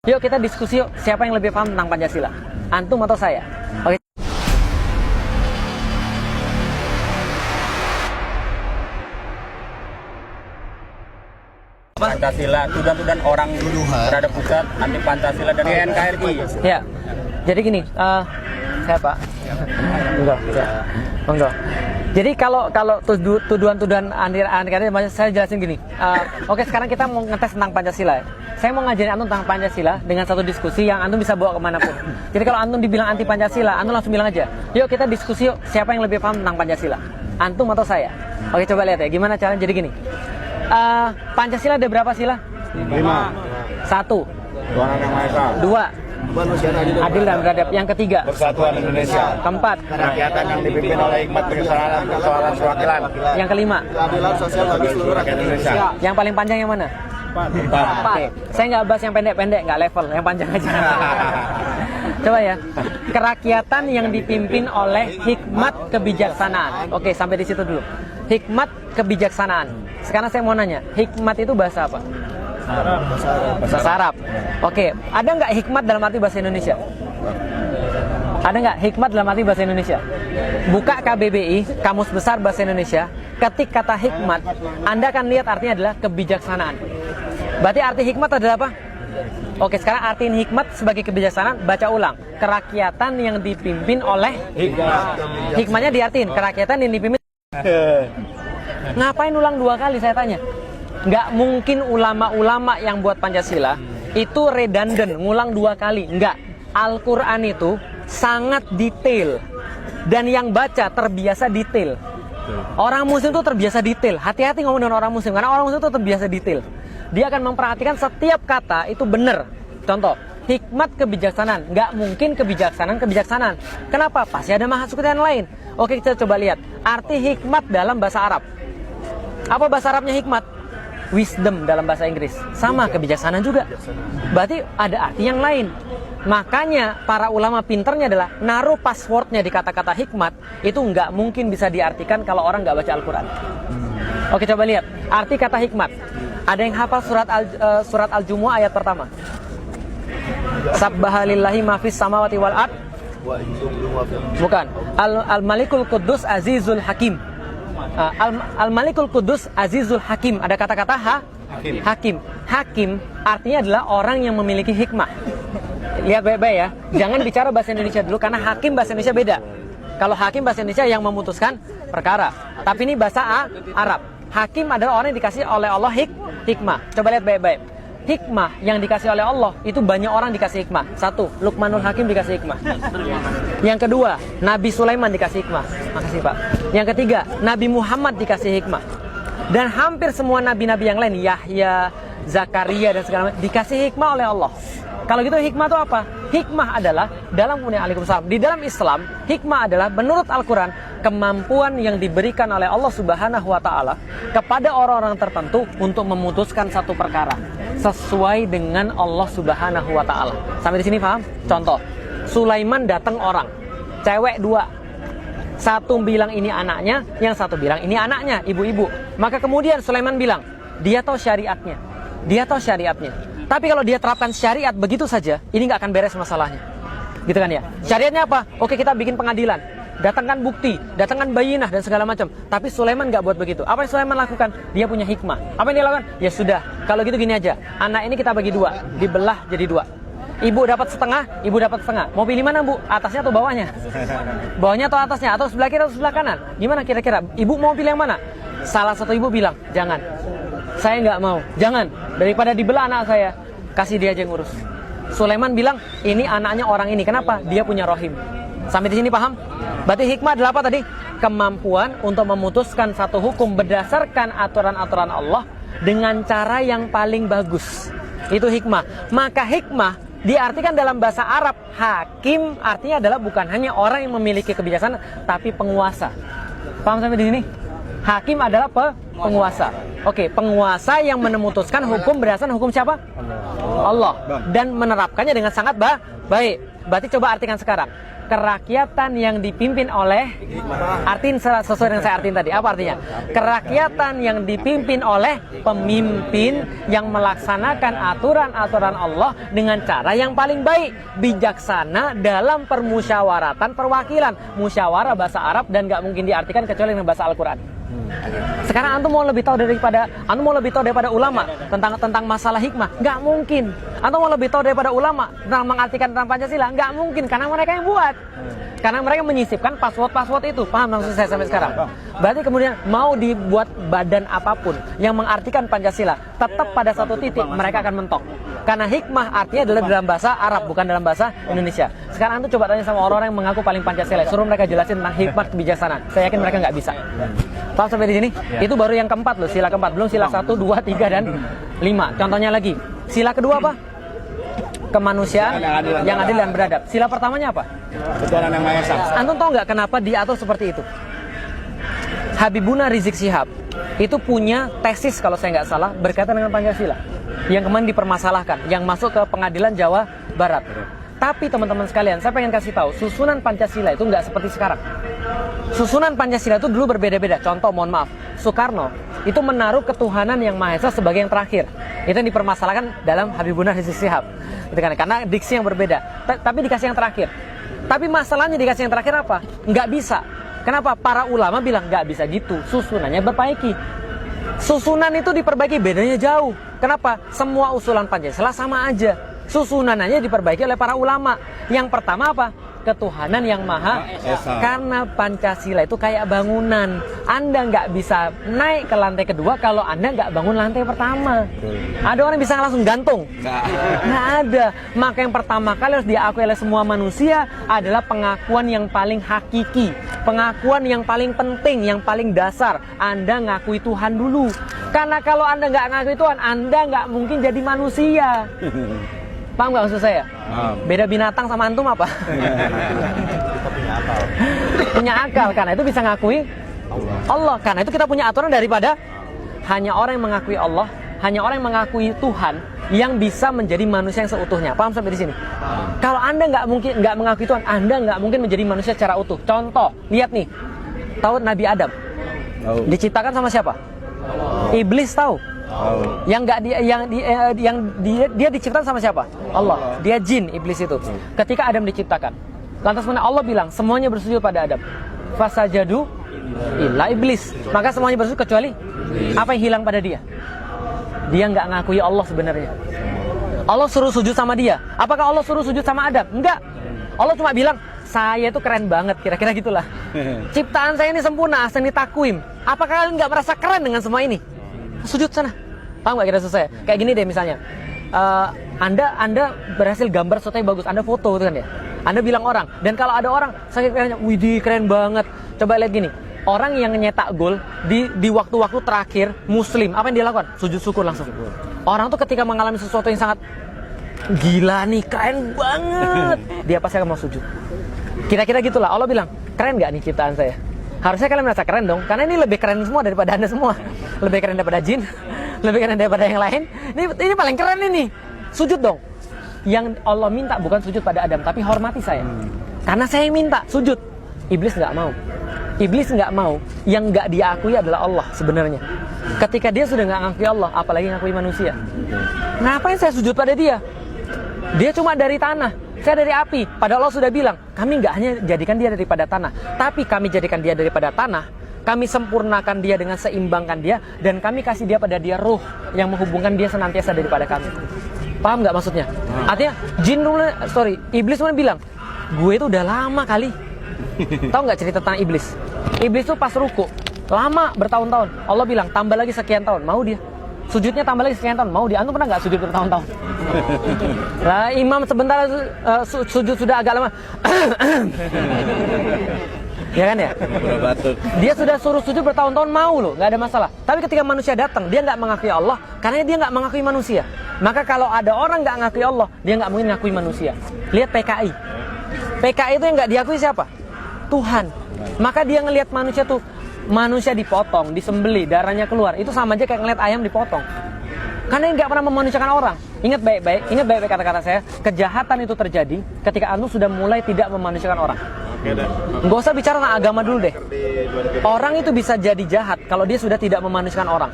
Yuk kita diskusi yuk, siapa yang lebih paham tentang Pancasila? Antum atau saya? Oke. Pancasila, tuduhan orang terhadap pusat anti Pancasila dari NKRI. Ya, jadi gini, siapa? Enggak, ya. Enggak. Jadi kalau tuduhan-tuduhan anti saya jelasin gini. Oke, sekarang kita mau ngetes tentang Pancasila. Saya mau ngajarin antum tentang Pancasila dengan satu diskusi yang antum bisa bawa kemanapun. Jadi kalau antum dibilang anti Pancasila, antum langsung bilang aja, yuk kita diskusi yuk, siapa yang lebih paham tentang Pancasila? Antum atau saya? Oke, coba lihat ya, gimana caranya. Jadi gini, Pancasila ada berapa sila? 5. 1. Tuhan Yang Maha Esa. 2. Adil dan beradab. Yang ketiga, Persatuan Indonesia. keempat, Kerakyatan yang dipimpin oleh hikmat kebesaran persoalan perwakilan. yang kelima, Keadilan sosial bagi seluruh rakyat Indonesia. yang paling panjang yang mana? 4. Saya nggak bahas yang pendek-pendek, nggak level, yang panjang aja. Coba ya, kerakyatan yang dipimpin oleh hikmat kebijaksanaan. Oke, sampai di situ dulu. Hikmat kebijaksanaan. Sekarang saya mau nanya, hikmat itu bahasa apa? Bahasa Arab. Oke, ada nggak hikmat dalam arti bahasa Indonesia? Ada nggak hikmat dalam arti bahasa Indonesia? Buka KBBI, Kamus Besar Bahasa Indonesia, ketik kata hikmat, Anda akan lihat artinya adalah kebijaksanaan. Berarti arti hikmat adalah apa? Oke, sekarang artiin hikmat sebagai kebijaksanaan, baca ulang. Kerakyatan yang dipimpin oleh hikmatnya diartiin, kerakyatan yang dipimpin. Ngapain ulang 2 kali saya tanya? Nggak mungkin ulama-ulama yang buat Pancasila itu redundant, ngulang 2 kali. Nggak. Al-Quran itu sangat detail. Dan yang baca terbiasa detail. Orang muslim itu terbiasa detail. Hati-hati ngomong dengan orang muslim, karena orang muslim itu terbiasa detail. Dia akan memperhatikan setiap kata itu benar. Contoh, hikmat kebijaksanaan. Nggak mungkin kebijaksanaan. Kenapa? Pasti ada maksud yang lain. Oke, kita coba lihat. Arti hikmat dalam bahasa Arab. Apa bahasa Arabnya hikmat? Wisdom dalam bahasa Inggris. Sama, kebijaksanaan juga. Berarti ada arti yang lain. Makanya para ulama pinternya adalah naruh passwordnya di kata-kata hikmat. Itu nggak mungkin bisa diartikan kalau orang nggak baca Al-Quran. Oke, coba lihat. Arti kata hikmat. Ada yang hafal surat Al-Jumu'ah ayat pertama? Sabbahalillahi mafis samawati wal ard. Bukan. Al-Malikul Quddus Azizul Hakim. Al-Malikul Quddus Azizul Hakim. Ada kata-kata Hakim. Hakim artinya adalah orang yang memiliki hikmah. Lihat baik-baik ya. Jangan bicara bahasa Indonesia dulu, karena hakim bahasa Indonesia beda. Kalau hakim bahasa Indonesia yang memutuskan perkara. Tapi ini bahasa Arab. Hakim adalah orang yang dikasih oleh Allah hikmah. Coba lihat baik-baik. Hikmah yang dikasih oleh Allah itu banyak orang dikasih hikmah. 1. Luqmanul Hakim dikasih hikmah. Yang kedua, Nabi Sulaiman dikasih hikmah. Makasih Pak. Yang ketiga, Nabi Muhammad dikasih hikmah. Dan hampir semua nabi-nabi yang lain, Yahya, Zakaria dan segala macam, dikasih hikmah oleh Allah. Kalau gitu hikmah itu apa? Hikmah adalah di dalam Islam, hikmah adalah menurut Al-Quran kemampuan yang diberikan oleh Allah Subhanahu wa Ta'ala kepada orang-orang tertentu untuk memutuskan satu perkara sesuai dengan Allah Subhanahu wa Ta'ala. Sampai di sini paham? Contoh, Sulaiman datang orang, cewek 2. Satu bilang ini anaknya, yang satu bilang ini anaknya, ibu-ibu. Maka kemudian Sulaiman bilang, dia tahu syariatnya. Tapi kalau dia terapkan syariat begitu saja, ini nggak akan beres masalahnya. Gitu kan ya? Syariatnya apa? Oke, kita bikin pengadilan. Datangkan bukti, datangkan bayinah dan segala macam. Tapi Sulaiman nggak buat begitu. Apa yang Sulaiman lakukan? Dia punya hikmah. Apa yang dia lakukan? Ya sudah, kalau gitu gini aja. Anak ini kita bagi 2, dibelah jadi 2. Ibu dapat setengah, ibu dapat setengah. Mau pilih mana, Bu? Atasnya atau bawahnya? Bawahnya atau atasnya? Atau sebelah kiri atau sebelah kanan? Gimana kira-kira? Ibu mau pilih yang mana? Salah satu ibu bilang, jangan. Saya nggak mau. Jangan. Daripada dibelah anak saya, kasih dia aja yang ngurus. Sulaiman bilang, ini anaknya orang ini. Kenapa? Dia punya rohim. Sampai di sini paham? Berarti hikmah adalah apa tadi? Kemampuan untuk memutuskan satu hukum berdasarkan aturan-aturan Allah dengan cara yang paling bagus. Itu hikmah. Maka hikmah diartikan dalam bahasa Arab, hakim artinya adalah bukan hanya orang yang memiliki kebijaksanaan, tapi penguasa. Paham sampai di sini? Hakim adalah penguasa. Oke, penguasa yang memutuskan hukum berdasarkan hukum siapa? Allah. Dan menerapkannya dengan sangat baik. Berarti coba artikan sekarang. Kerakyatan yang dipimpin oleh, artiin sesuai dengan saya artiin tadi. Apa artinya? Kerakyatan yang dipimpin oleh pemimpin yang melaksanakan aturan-aturan Allah dengan cara yang paling baik, bijaksana dalam permusyawaratan perwakilan. Musyawarah bahasa Arab dan nggak mungkin diartikan kecuali dengan bahasa Al-Quran. Sekarang antum mau lebih tahu daripada ulama tentang masalah hikmah? Nggak mungkin. Antum mau lebih tahu daripada ulama tentang mengartikan tentang Pancasila? Nggak mungkin, karena mereka yang buat. Karena mereka menyisipkan password itu. Paham maksud saya sampai sekarang? Berarti kemudian mau dibuat badan apapun yang mengartikan Pancasila, tetap pada satu titik mereka akan mentok. Karena hikmah artinya adalah dalam bahasa Arab, bukan dalam bahasa Indonesia. Sekarang antum coba tanya sama orang-orang yang mengaku paling Pancasila, suruh mereka jelasin tentang hikmah kebijaksanaan. Saya yakin mereka nggak bisa. Paham sampai di sini? Itu baru yang keempat loh, sila keempat. Belum sila 1, 2, 3, dan 5. Contohnya lagi. Sila kedua apa? Kemanusiaan yang adil dan beradab. Sila pertamanya apa? Ketuhanan yang Maha Esa. Antum tahu nggak kenapa diatur seperti itu? Habibuna Rizik Syihab itu punya tesis, kalau saya nggak salah, berkaitan dengan Pancasila yang kemarin dipermasalahkan, yang masuk ke pengadilan Jawa Barat. Tapi teman-teman sekalian, saya pengen kasih tahu, susunan Pancasila itu nggak seperti sekarang. Susunan Pancasila itu dulu berbeda-beda. Contoh, mohon maaf, Soekarno itu menaruh ketuhanan yang Maha Esa sebagai yang terakhir. Itu yang dipermasalahkan dalam Habibuna Rizik Syihab. Itu kan, karena diksi yang berbeda. Tapi dikasih yang terakhir. Tapi masalahnya dikasih yang terakhir apa? Nggak bisa. Kenapa? Para ulama bilang nggak bisa gitu. Susunannya diperbaiki. Susunan itu diperbaiki, bedanya jauh. Kenapa? Semua usulan Pancasila sama aja. Susunannya diperbaiki oleh para ulama. Yang pertama apa? Ketuhanan yang Maha Esa. Karena Pancasila itu kayak bangunan. Anda nggak bisa naik ke lantai kedua kalau Anda nggak bangun lantai pertama. Ada orang yang bisa langsung gantung? Nggak ada. Maka yang pertama kali harus diakui oleh semua manusia adalah pengakuan yang paling hakiki, pengakuan yang paling penting, yang paling dasar. Anda ngakui Tuhan dulu. Karena kalau Anda nggak ngakui Tuhan, Anda nggak mungkin jadi manusia. Paham nggak maksud saya? Beda binatang sama antum apa? Punya akal, karena itu bisa ngakui Allah. Karena itu kita punya aturan daripada hanya orang yang mengakui Allah, hanya orang yang mengakui Tuhan yang bisa menjadi manusia yang seutuhnya. Paham sampai di sini? Kalau Anda nggak mengakui Tuhan, Anda nggak mungkin menjadi manusia secara utuh. Contoh, lihat nih, tahu Nabi Adam diciptakan sama siapa? Iblis, tahu? Yang dia diciptakan sama siapa? Allah. Dia jin, iblis itu. Ketika Adam diciptakan, lantas mana Allah bilang semuanya bersujud pada Adam. Fasajadu illa iblis. Maka semuanya bersujud kecuali apa yang hilang pada dia? Dia nggak ngakui Allah sebenarnya. Allah suruh sujud sama dia. Apakah Allah suruh sujud sama Adam? Enggak. Allah cuma bilang, saya itu keren banget, kira-kira gitulah. Ciptaan saya ini sempurna, ahsani takwim. Apakah kalian nggak merasa keren dengan semua ini? Sujud sana. Paham gak kira saya? Kayak gini deh misalnya, Anda berhasil gambar sesuatu yang bagus, Anda foto itu kan ya. Anda bilang orang, dan kalau ada orang sakit kayaknya, widih keren banget. Coba lihat gini, orang yang nyetak gol di waktu-waktu terakhir Muslim, apa yang dia lakukan? Sujud syukur langsung. Orang tuh ketika mengalami sesuatu yang sangat gila nih, keren banget, dia pasti akan mau sujud. Kira-kira gitulah. Allah bilang, keren gak nih ciptaan saya? Harusnya kalian merasa keren dong, karena ini lebih keren semua daripada Anda semua. Lebih keren daripada jin, lebih keren daripada yang lain. Ini paling keren ini. Sujud dong. Yang Allah minta bukan sujud pada Adam, tapi hormati saya. Karena saya yang minta, sujud. Iblis nggak mau. Iblis nggak mau. Yang nggak diakui adalah Allah sebenarnya. Ketika dia sudah nggak ngakui Allah, apalagi ngakui manusia. Ngapain saya sujud pada dia? Dia cuma dari tanah, saya dari api. Padahal Allah sudah bilang, kami nggak hanya jadikan dia daripada tanah, tapi kami jadikan dia daripada tanah. Kami sempurnakan dia dengan seimbangkan dia, dan kami kasih dia pada dia ruh yang menghubungkan dia senantiasa daripada kami. Paham nggak maksudnya? Artinya iblis cuma bilang, gue itu udah lama kali. Tahu nggak cerita tentang iblis? Iblis tuh pas ruku, lama bertahun-tahun. Allah bilang tambah lagi sekian tahun, mau dia. Sujudnya tambah lagi sekian tahun, mau dia. Antum pernah nggak sujud bertahun-tahun? Lah imam sebentar sujud sudah agak lama. Ya kan ya? Dia sudah suruh sujud bertahun-tahun, mau loh, nggak ada masalah. Tapi ketika manusia datang, dia nggak mengakui Allah, karena dia nggak mengakui manusia. Maka kalau ada orang nggak mengakui Allah, dia nggak mungkin mengakui manusia. Lihat PKI. PKI itu yang nggak diakui siapa? Tuhan. Maka dia ngelihat manusia tuh, manusia dipotong, disembeli, darahnya keluar. Itu sama aja kayak ngelihat ayam dipotong. Karena dia nggak pernah memanusiakan orang. Ingat baik-baik kata-kata saya. Kejahatan itu terjadi ketika antum sudah mulai tidak memanusiakan orang. Nggak usah bicara tentang agama dulu deh. Orang itu bisa jadi jahat kalau dia sudah tidak memanusiakan orang.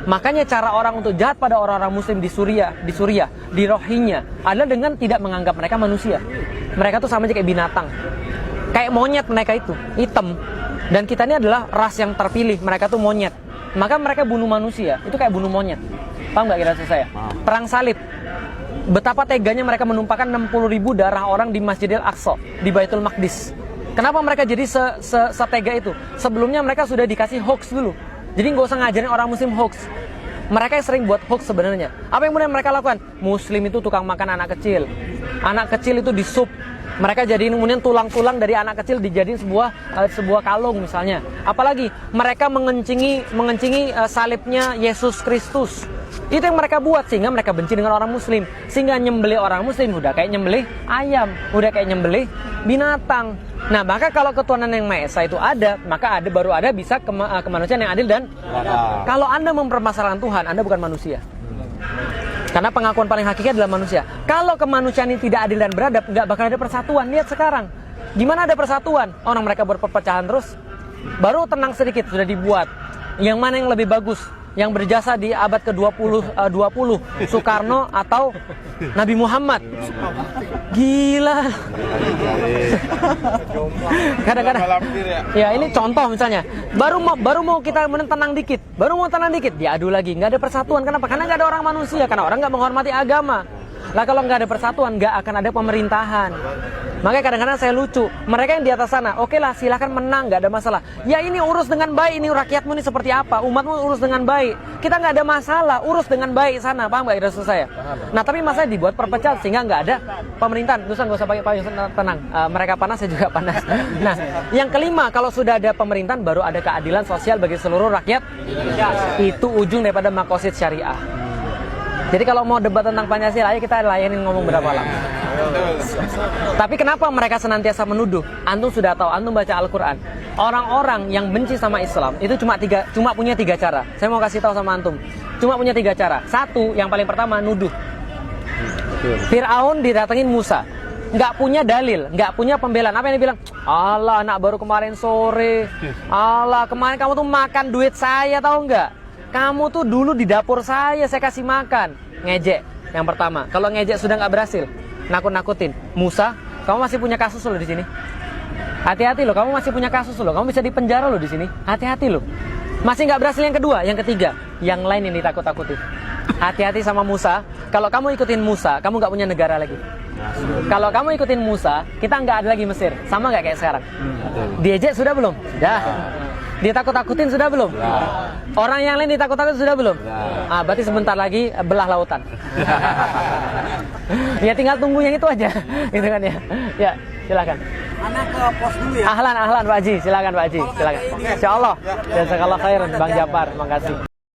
Makanya cara orang untuk jahat pada orang-orang muslim di Suriah, di Rohingya adalah dengan tidak menganggap mereka manusia. Mereka tuh sama aja kayak binatang. Kayak monyet mereka itu, hitam. Dan kita ini adalah ras yang terpilih, mereka tuh monyet. Maka mereka bunuh manusia, itu kayak bunuh monyet. Paham nggak kira-kira saya? Perang salib. Betapa teganya mereka menumpahkan 60.000 darah orang di Masjidil Aqsa, di Baitul Maqdis. Kenapa mereka jadi setega itu? Sebelumnya mereka sudah dikasih hoax dulu. Jadi nggak usah ngajarin orang muslim hoax. Mereka yang sering buat hoax sebenarnya. Apa yang kemudian mereka lakukan? Muslim itu tukang makan anak kecil. Anak kecil itu disup. Mereka jadiin kemudian tulang-tulang dari anak kecil dijadiin sebuah kalung misalnya. Apalagi mereka mengencingi salibnya Yesus Kristus. Itu yang mereka buat sehingga mereka benci dengan orang muslim. Sehingga nyembelih orang muslim udah kayak nyembelih ayam, udah kayak nyembelih binatang. Nah, maka kalau ketuhanan yang Maha Esa itu ada, maka baru ada bisa kemanusiaan yang adil dan kalau Anda mempermasalahkan Tuhan, Anda bukan manusia. Karena pengakuan paling hakiki adalah manusia. Kalau kemanusiaan ini tidak adil dan beradab, nggak bakal ada persatuan. Lihat sekarang, gimana ada persatuan? Orang mereka buat perpecahan terus. Baru tenang sedikit sudah dibuat. Yang mana yang lebih bagus? Yang berjasa di abad ke-20, Soekarno atau Nabi Muhammad? Gila. Kadang-kadang ya ini contoh misalnya. Baru mau kita tenang dikit. Diadu lagi. Nggak ada persatuan. Kenapa? Karena nggak ada orang manusia. Karena orang nggak menghormati agama. Lah kalau nggak ada persatuan, nggak akan ada pemerintahan. Makanya kadang-kadang saya lucu. Mereka yang di atas sana, oke lah silahkan menang, nggak ada masalah. Ya ini urus dengan baik, ini rakyatmu ini seperti apa, umatmu urus dengan baik. Kita nggak ada masalah, urus dengan baik sana, paham nggak kira saya? Nah tapi masalah dibuat perpecahan sehingga nggak ada pemerintahan. Terus nggak usah pakai payung, tenang. Mereka panas, saya juga panas. Nah yang kelima, kalau sudah ada pemerintahan, baru ada keadilan sosial bagi seluruh rakyat. Itu ujung daripada maqasid syariah. Jadi kalau mau debat tentang Pancasila, ayo kita layanin ngomong berapa lama. Tapi kenapa mereka senantiasa menuduh? Antum sudah tahu, antum baca Al-Quran. Orang-orang yang benci sama Islam itu cuma punya 3 cara. Saya mau kasih tahu sama antum. Cuma punya 3 cara. Satu, yang paling pertama nuduh. Fir'aun didatengin Musa, nggak punya dalil, nggak punya pembelaan. Apa yang dia bilang? Allah, anak baru kemarin sore. Allah, kemarin kamu tuh makan duit saya, tahu nggak? Kamu tuh dulu di dapur saya kasih makan. Ngejek yang pertama. Kalau ngejek sudah nggak berhasil, nakut-nakutin. Musa, kamu masih punya kasus loh di sini. Hati-hati loh, kamu masih punya kasus loh. Kamu bisa dipenjara loh di sini. Hati-hati loh. Masih nggak berhasil yang kedua, yang ketiga, yang lain yang ditakut-takutin. Hati-hati sama Musa. Kalau kamu ikutin Musa, kamu nggak punya negara lagi. Kalau kamu ikutin Musa, kita nggak ada lagi Mesir. Sama nggak kayak sekarang? Diejek sudah belum? Sudah. Ditakut-takutin sudah belum? Orang yang lain ditakut-takutin sudah belum? Berarti sebentar lagi belah lautan. Ya tinggal tunggu yang itu aja, gitu kan ya. Ya, silakan. Anak ke pos dulu ya. Ahlan Pak Haji, silakan Pak Haji, silakan. Insyaallah. Jazakallah khairan Bang Japar, makasih.